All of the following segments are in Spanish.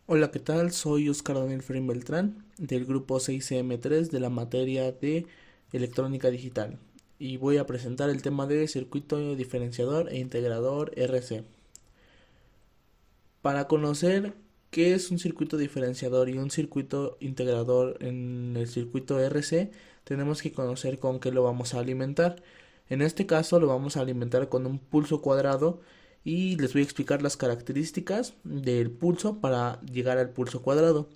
Hola, ¿qué tal? Soy Oscar Daniel Ferín Beltrán del grupo 6M3 de la materia de electrónica digital y voy a presentar el tema de circuito diferenciador e integrador RC. Para conocer qué es un circuito diferenciador y un circuito integrador en el circuito RC, tenemos que conocer con qué lo vamos a alimentar. En este caso lo vamos a alimentar con un pulso cuadrado y les voy a explicar las características del pulso para llegar al pulso cuadrado.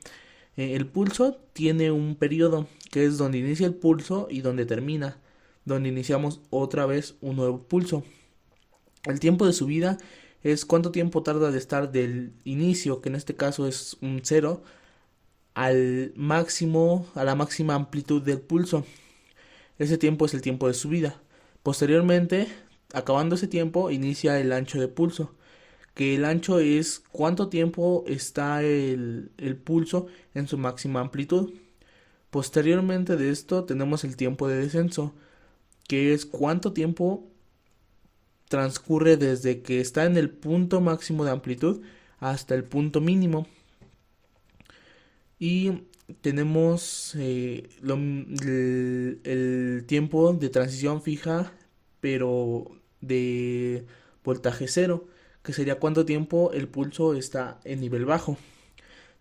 El pulso tiene un periodo que es donde inicia el pulso y donde termina, donde iniciamos otra vez un nuevo pulso. El tiempo de subida es cuánto tiempo tarda de estar del inicio, que en este caso es un cero, al máximo, a la máxima amplitud del pulso. Ese tiempo es el tiempo de subida. Posteriormente, acabando ese tiempo, inicia el ancho de pulso, que el ancho es cuánto tiempo está el pulso en su máxima amplitud. Posteriormente de esto tenemos el tiempo de descenso, que es cuánto tiempo transcurre desde que está en el punto máximo de amplitud hasta el punto mínimo. Y tenemos el tiempo de transición fija, pero de voltaje cero, que sería cuánto tiempo el pulso está en nivel bajo.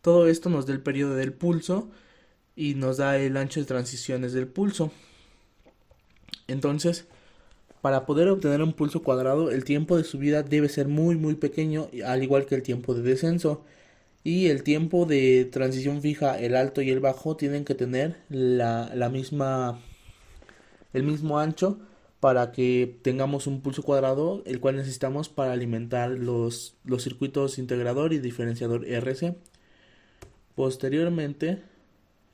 Todo esto nos da el periodo del pulso y nos da el ancho de transiciones del pulso. Entonces, para poder obtener un pulso cuadrado, el tiempo de subida debe ser muy pequeño, al igual que el tiempo de descenso. Y el tiempo de transición fija, el alto y el bajo, tienen que tener el mismo ancho para que tengamos un pulso cuadrado, el cual necesitamos para alimentar los circuitos integrador y diferenciador RC. Posteriormente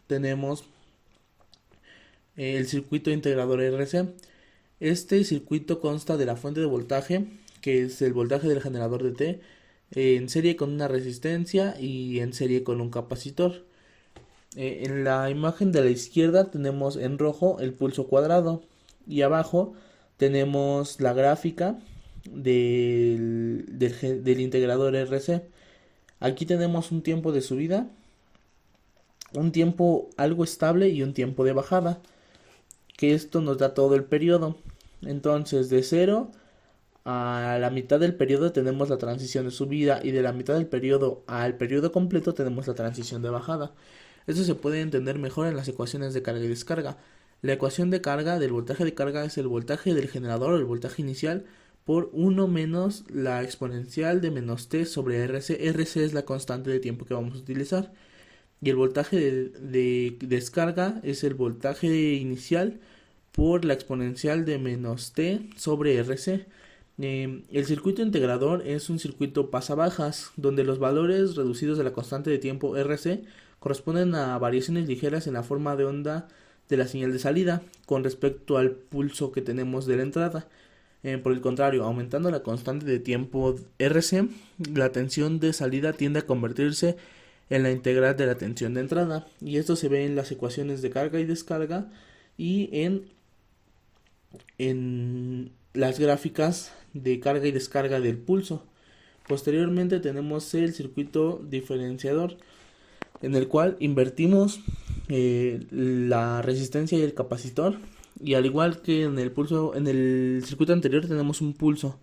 tenemos el circuito integrador RC. Este circuito consta de la fuente de voltaje, que es el voltaje del generador de T, en serie con una resistencia y en serie con un capacitor. En la imagen de la izquierda tenemos en rojo el pulso cuadrado y abajo tenemos la gráfica del integrador RC. Aquí tenemos un tiempo de subida, un tiempo algo estable y un tiempo de bajada, que esto nos da todo el periodo. Entonces de 0 a la mitad del periodo tenemos la transición de subida y de la mitad del periodo al periodo completo tenemos la transición de bajada. Esto se puede entender mejor en las ecuaciones de carga y descarga. La ecuación de carga del voltaje de carga es el voltaje del generador, el voltaje inicial, por 1 menos la exponencial de menos t sobre RC. RC es la constante de tiempo que vamos a utilizar. Y el voltaje de descarga es el voltaje inicial por la exponencial de menos t sobre RC. El circuito integrador es un circuito pasabajas, donde los valores reducidos de la constante de tiempo RC corresponden a variaciones ligeras en la forma de onda de la señal de salida con respecto al pulso que tenemos de la entrada. Por el contrario, aumentando la constante de tiempo RC, la tensión de salida tiende a convertirse en la integral de la tensión de entrada. Y esto se ve en las ecuaciones de carga y descarga y en las gráficas de carga y descarga del pulso. Posteriormente tenemos el circuito diferenciador, en el cual invertimos la resistencia y el capacitor, y al igual que en el pulso, en el circuito anterior tenemos un pulso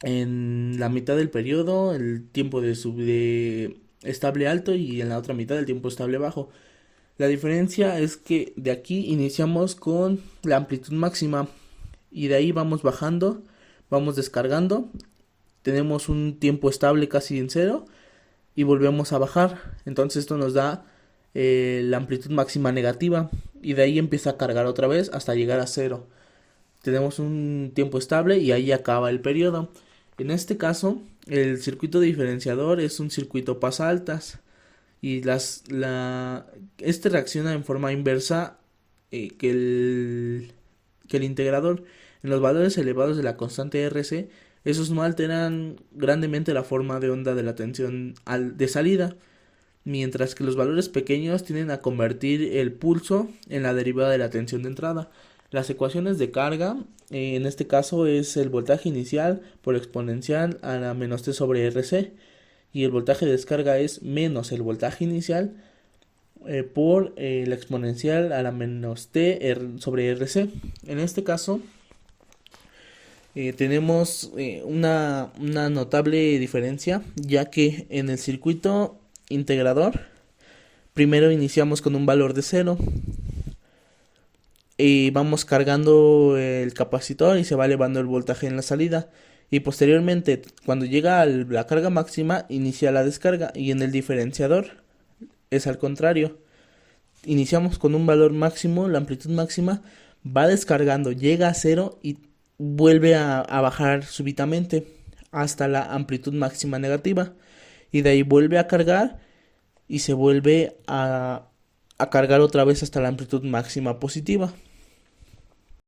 en la mitad del periodo, el tiempo de estable alto, y en la otra mitad el tiempo estable bajo. La diferencia es que de aquí iniciamos con la amplitud máxima y de ahí vamos bajando, vamos descargando, tenemos un tiempo estable casi en cero y volvemos a bajar. Entonces esto nos da la amplitud máxima negativa y de ahí empieza a cargar otra vez hasta llegar a cero. Tenemos un tiempo estable y ahí acaba el periodo. En este caso, el circuito diferenciador es un circuito pasaltas y este reacciona en forma inversa que el integrador. En los valores elevados de la constante RC, esos no alteran grandemente la forma de onda de la tensión de salida, mientras que los valores pequeños tienden a convertir el pulso en la derivada de la tensión de entrada. Las ecuaciones de carga, en este caso es el voltaje inicial por exponencial a la menos t sobre RC, y el voltaje de descarga es menos el voltaje inicial por la exponencial a la menos t sobre RC. En este caso tenemos una notable diferencia, ya que en el circuito integrador primero iniciamos con un valor de 0 y vamos cargando el capacitor y se va elevando el voltaje en la salida, y posteriormente cuando llega a la carga máxima inicia la descarga, y en el diferenciador es al contrario. Iniciamos con un valor máximo, la amplitud máxima, va descargando, llega a 0 y vuelve a bajar súbitamente hasta la amplitud máxima negativa, y de ahí vuelve a cargar y se vuelve a cargar otra vez hasta la amplitud máxima positiva.